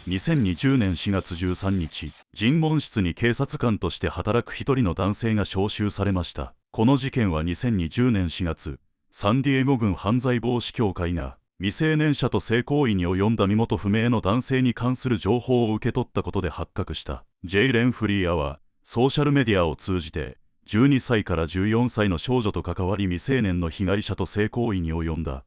2020年4月13日、尋問室に警察官として働く一人の男性が招集されました。この事件は2020年4月、サンディエゴ郡犯罪防止協会が未成年者と性行為に及んだ身元不明の男性に関する情報を受け取ったことで発覚した。ジェイレン・フリーアはソーシャルメディアを通じて12歳から14歳の少女と関わり未成年の被害者と性行為に及んだ。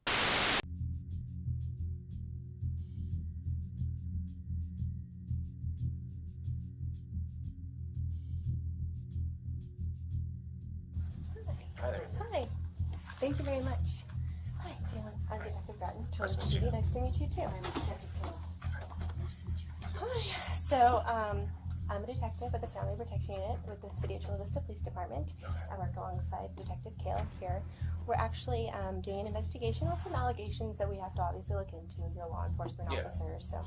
Hi. Thank you very much. Hi, Jalen. I'm Detective Bratton. Nice to meet you. Nice to meet you too. I'm Detective Kayla. Nice to meet you. Hi. So, I'm a detective at the Family Protection Unit with the City of Chula Vista Police Department. I work alongside Detective Kayla here. We're actually doing an investigation on some allegations that we have to obviously look into. You're a law enforcement officer, so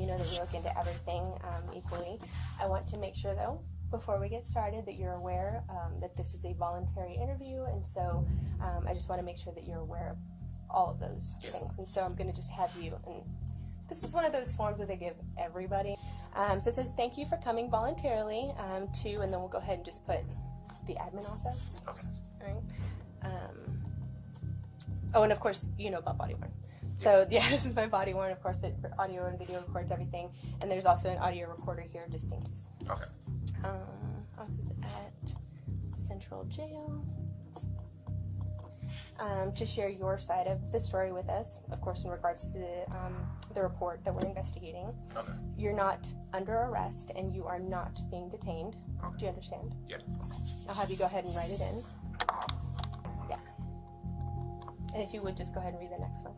you know that we look into everything equally. I want to make sure, though, before we get started, that you're aware that this is a voluntary interview, and so I just want to make sure that you're aware of all of those things. And so I'm going to just have you, and this is one of those forms that they give everybody. So it says, thank you for coming voluntarily to, and then we'll go ahead and just put the admin office. Okay. All right. Oh, and of course, you know about body worn. So yeah, this is my body worn. Of course, it audio and video records everything, and there's also an audio recorder here just in case. Okay. Office at Central Jail. To share your side of the story with us, of course, in regards to the report that we're investigating. Okay. You're not under arrest, and you are not being detained. Okay. Do you understand? Yeah. I'll have you go ahead and write it in. Yeah. And if you would just go ahead and read the next one.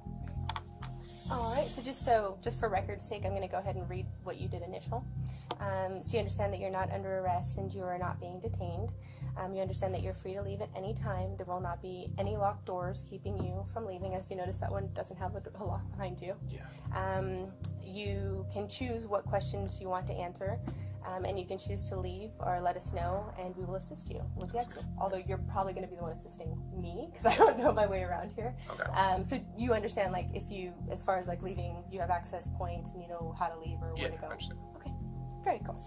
All right, so just for record's sake, I'm going to go ahead and read what you did initial. So you understand that you're not under arrest and you are not being detained. You understand that you're free to leave at any time. There will not be any locked doors keeping you from leaving. As you notice, that one doesn't have a lock behind you. Yeah. You can choose what questions you want to answer. And you can choose to leave or let us know, and we will assist you with the exit. Although you're probably going to be the one assisting me, because I don't know my way around here. Okay. So you understand, like, if you, as far as like leaving, you have access points and you know how to leave or where to go. I understand. Okay, very cool.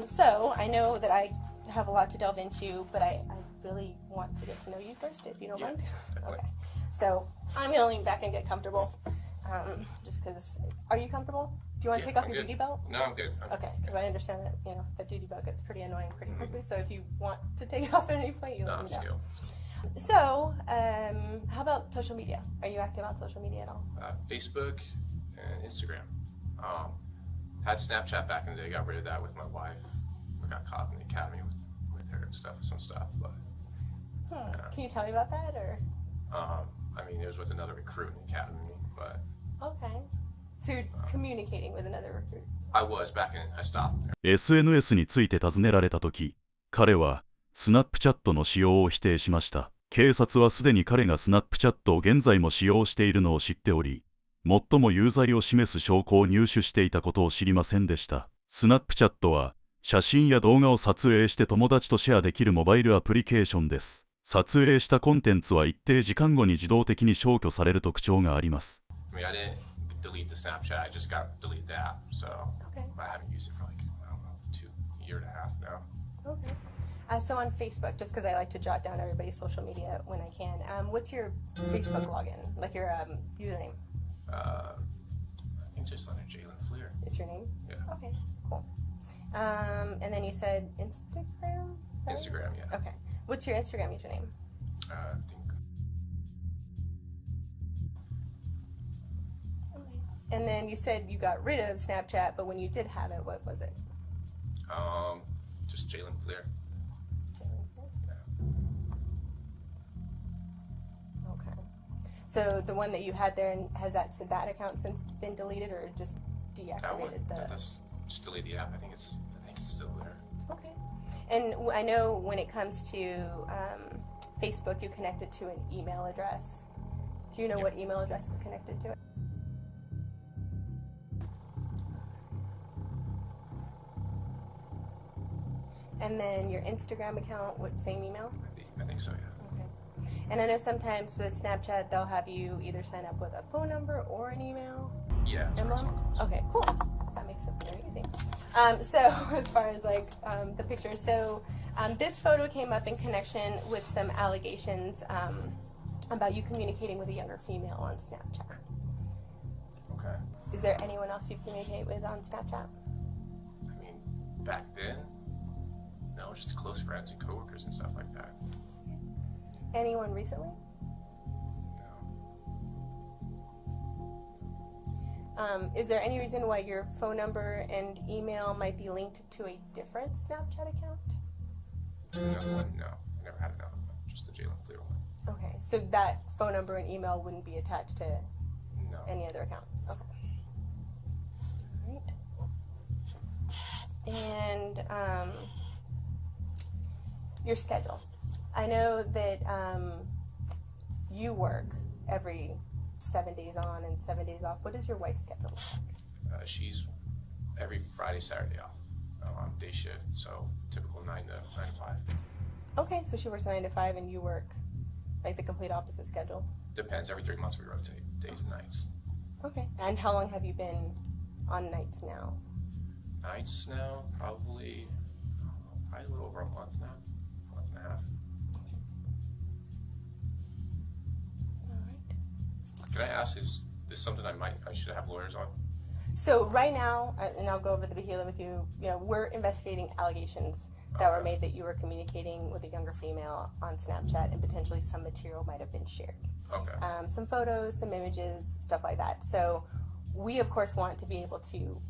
So I know that I have a lot to delve into, but I really want to get to know you first, if you don't mind. Definitely. Okay. So I'm going to lean back and get comfortable, just because. Are you comfortable? Do you want to take off your duty belt? No, I'm good. Okay, because I understand that, you know, the duty belt gets pretty annoying pretty quickly, so if you want to take it off at any point, you let me know. So, how about social media? Are you active on social media at all? Facebook and Instagram. Had Snapchat back in the day, got rid of that with my wife. I got caught in the academy with her and some stuff, but... Can you tell me about that, or? I mean, it was with another recruit in the academy, but... Okay. So you're communicating with another recruit? I was back in, I stopped. SNS について尋ねられたとき、彼はスナップチャットの使用を否定しました。警察はすでに彼がスナップチャットを現在も使用しているのを知っており、最も有罪を示す証拠を入手していたことを知りませんでした。スナップチャットは写真や動画を撮影して友達とシェアできるモバイルアプリケーションです。撮影したコンテンツは一定時間後に自動的に消去される特徴があります。I mean, I didn't delete the Snapchat, I just got deleted the app, so I haven't used it for like, I don't know, a year and a half now. Okay. So on Facebook, just because I like to jot down everybody's social media when I can, what's your Facebook login? Like your username? I think just under Jalen Fleer. It's your name? Yeah. Okay, cool. And then you said Instagram? Instagram, yeah. Okay. What's your Instagram username? I think. And then you said you got rid of Snapchat, but when you did have it, what was it? Just Jalen Fleer. Jalen Fleer? Yeah. Okay. So the one that you had there, has that account since been deleted, or just deactivated? Just delete the app. I think it's still there. Okay. And I know when it comes to Facebook, you connect it to an email address. Do you know what email address is connected to it? And then your Instagram account, what, same email? I think so, yeah. Okay. And I know sometimes with Snapchat, they'll have you either sign up with a phone number or an email. Yeah. Okay, cool. That makes So as far as like the picture, so this photo came up in connection with some allegations about you communicating with a younger female on Snapchat. Okay. Is there anyone else you communicate with on Snapchat? I mean, back then, no, just close friends and coworkers and stuff like that. Anyone recently? No. Is there any reason why your phone number and email might be linked to a different Snapchat account? Another one? No. I never had another one. Just the Jalen Clear one. Okay, so that phone number and email wouldn't be attached to No. any other account? Okay. Alright. And your schedule. I know that you work every 7 days on and 7 days off. What is your wife's schedule? She's every Friday, Saturday off. Day shift, so typical 9 to 5. Okay, so she works 9 to 5 and you work like the complete opposite schedule? Depends. Every 3 months we rotate days and nights. Okay. And how long have you been on nights now? Nights now, probably a little over a month now. A month and a half. All right. Can I ask, is this something I should have lawyers on? So right now, and I'll go over the behavior with you, we're investigating allegations that were made that you were communicating with a younger female on Snapchat and potentially some material might have been shared. Okay. Some photos, some images, stuff like that. So we, of course, want to be able to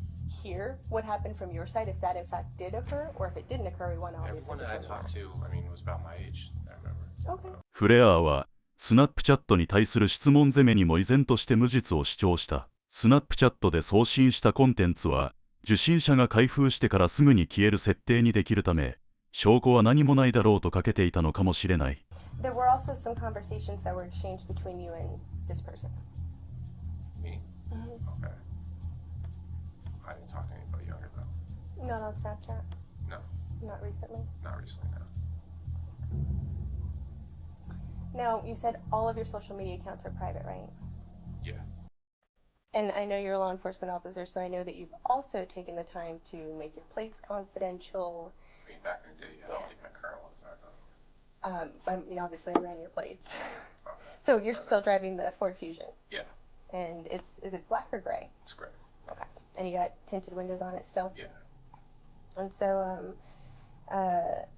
hear what happened from your side, if that in fact did occur, or if it didn't occur, we want to obviously Everyone that I determine talked to, I mean, was about my age, I remember. Okay. フレアはスナップチャットに対する質問攻めにも依然として無実を主張した。スナップチャットで送信したコンテンツは受信者が開封してからすぐに消える設定にできるため、証拠は何もないだろうとかけていたのかもしれない。There were also some conversations that were exchanged between you and this person. Me? Okay. I didn't talk to anybody younger though. Not on Snapchat? No, Not recently? not recently, no. Now, you said all of your social media accounts are private, right? Yeah. And I know you're a law enforcement officer, so I know that you've also taken the time to make your plates confidential. I mean, back in the day, yeah, I don't think my current ones are though. I mean, obviously I ran your plates. So you're still driving the Ford Fusion, Yeah, and is it black or gray? it's great. Okay. And you got tinted windows on it still? Yeah. And so,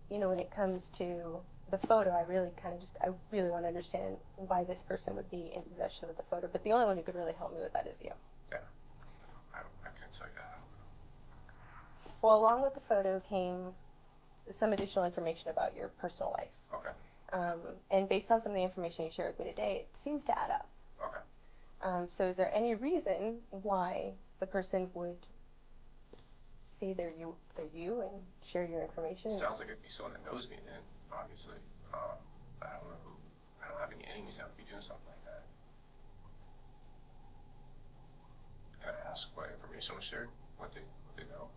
when it comes to the photo, I really want to understand why this person would be in possession of the photo. But the only one who could really help me with that is you. Yeah. I can't tell you that. Well, along with the photo came some additional information about your personal life. Okay. And based on some of the information you shared with me today, it seems to add up. Okay. So is there any reason why the person would say they're you and share your information? Sounds like it'd be someone that knows me then, obviously. I don't know who. I don't have any enemies that would be doing something like that. Can I ask what information was shared? What they know?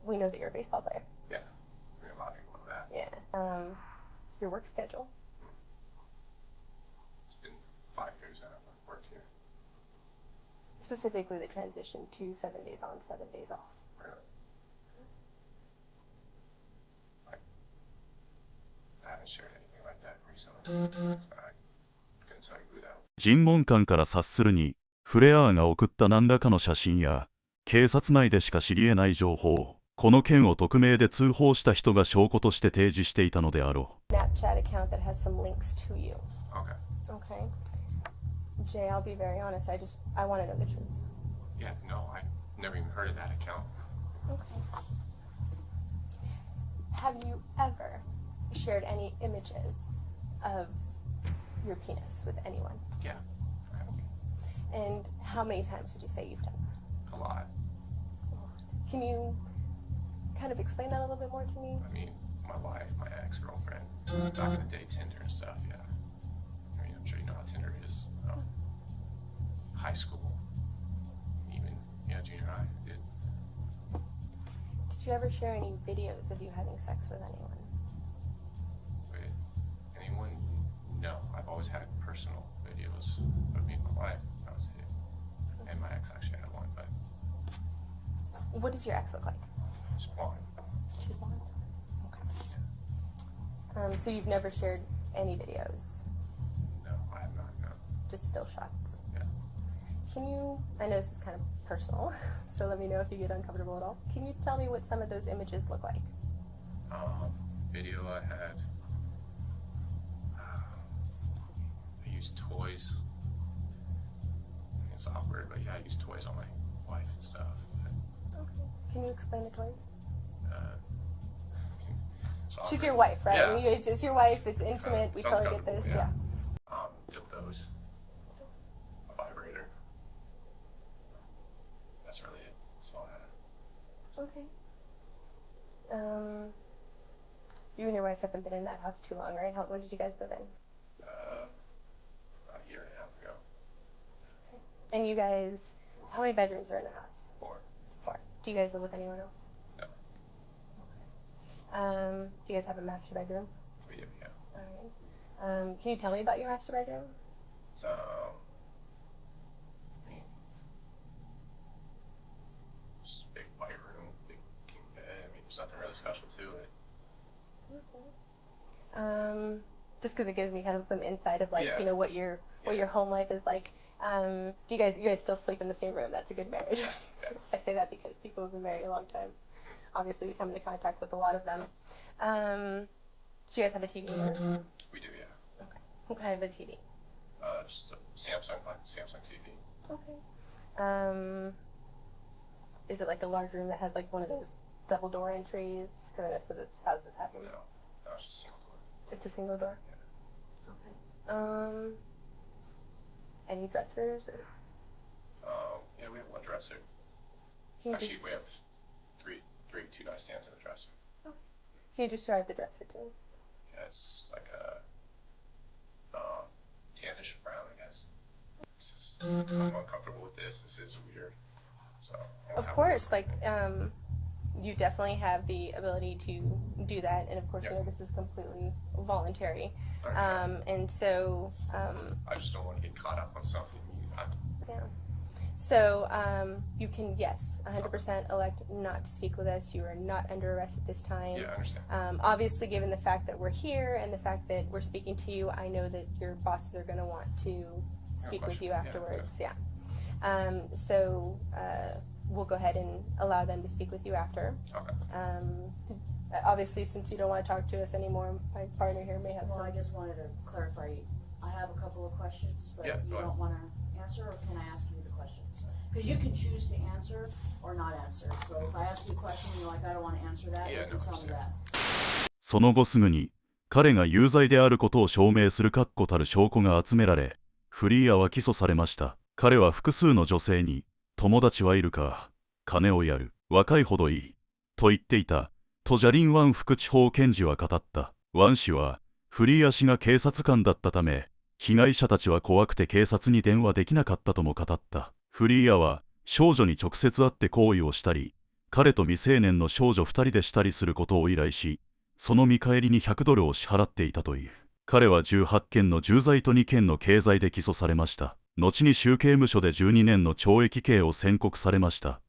We know that you're a baseball player. Yeah. I mean, a lot of people know that. Yeah. Your work schedule. It's been 5 years now I've worked here. Specifically the transition to 7 days on, 7 days off. Really? I haven't shared anything like that recently. I couldn't tell you who that was. 尋問官から察するに、フレアが送った何らかの写真や、警察内でしか知り得ない情報を、この件を匿名で通報した人が証拠として提示していたのであろう。Snapchat account that has some links to you. Okay. Okay. Jay, I'll be very honest. I want to know the truth. Yeah, no, I never even heard of that account. Okay. Have you ever shared any images of your penis with anyone? Yeah. And how many times would you say you've done that? A lot. Can you kind of explain that a little bit more to me? I mean, my wife, my ex-girlfriend, back in the day, Tinder and stuff, yeah. I mean, I'm sure you know how Tinder is. High school, even, junior high, I did. Did you ever share any videos of you having sex with anyone? With anyone? No. I've always had personal videos of me and my wife. That was it. And my ex actually had one, but What does your ex look like? She's blonde. She's blonde. Okay. So you've never shared any videos, No, I have not. No. just still shots. Yeah. Can you, I know this is kind of personal, so let me know if you get uncomfortable at all. Can you tell me what some of those images look like? Video I had. I used toys. It's awkward, but yeah, I used toys on my wife and stuff. Okay. Can you explain the toys? It's She's awkward. your wife, right? Yeah. I mean, it's your wife, it's intimate, we It's totally get this, yeah. uncomfortable, dildos. A vibrator. That's really it. That's all I had. Okay. You and your wife haven't been in that house too long, right? When did you guys move in? About a year and a half ago. And you guys, how many bedrooms are in the house? 4. 4. Do you guys live with anyone else? No. Do you guys have a master bedroom? We do, yeah. Alright. Can you tell me about your master bedroom? It's, just a big white room, big king bed. I mean, there's nothing really special to it. Just because it gives me kind of some insight of like, Yeah. you know, what your home life is like. Do you guys still sleep in the same room? That's a good marriage. Yeah. I say that because people have been married a long time. Obviously, we come into contact with a lot of them. Do you guys have a TV? We do, yeah. Okay. What kind of a TV? Just a Samsung TV. Okay. Is it like a large room that has like one of those double door entries? Because I know some of those houses have them. No, it's just a single door. It's a single door. Okay. Any dressers? Or? Yeah, we have one dresser. Can you Actually, just, we have two nightstands and a dresser. can you describe the dresser to me? Yeah, it's like a tannish brown, I guess. I'm uncomfortable with this. This is weird. So. Of course, like you definitely have the ability to do that, and of course, you know this is completely voluntary. And so. I just don't want to get caught up on something. Yeah. So you can, yes, 100% elect not to speak with us. You are not under arrest at this time. Yeah, I understand. Obviously, given the fact that we're here and the fact that we're speaking to you, I know that your bosses are going to want to speak with you afterwards. Yeah. So we'll go ahead and allow them to speak with you after. Okay. Obviously, since you don't want to talk to us anymore, my partner here may have Well, I some. just wanted to clarify, I have a couple of questions, but Yeah, you go ahead. don't want to answer, or can I ask you the questions? Because you can choose to answer or not answer, so if I ask you a question and you're like, I don't want to answer that, you Yeah, can no, tell me that. その後すぐに彼が有罪であることを証明する確固たる証拠が集められ、フリーアは起訴されました。彼は複数の女性に友達はいるか、金をやる、若いほどいいと言っていたとジャリン・ワン副地方検事は語った。ワン氏はフリーア氏が警察官だったため、被害者たちは怖くて警察に電話できなかったとも語った。フリーアは少女に直接会って行為をしたり、彼と未成年の少女2人でしたりすることを依頼し、その見返りに$100を支払っていたという。彼は18件の重罪と2件の軽罪で起訴されました。後に州刑務所で12年の懲役刑を宣告されました。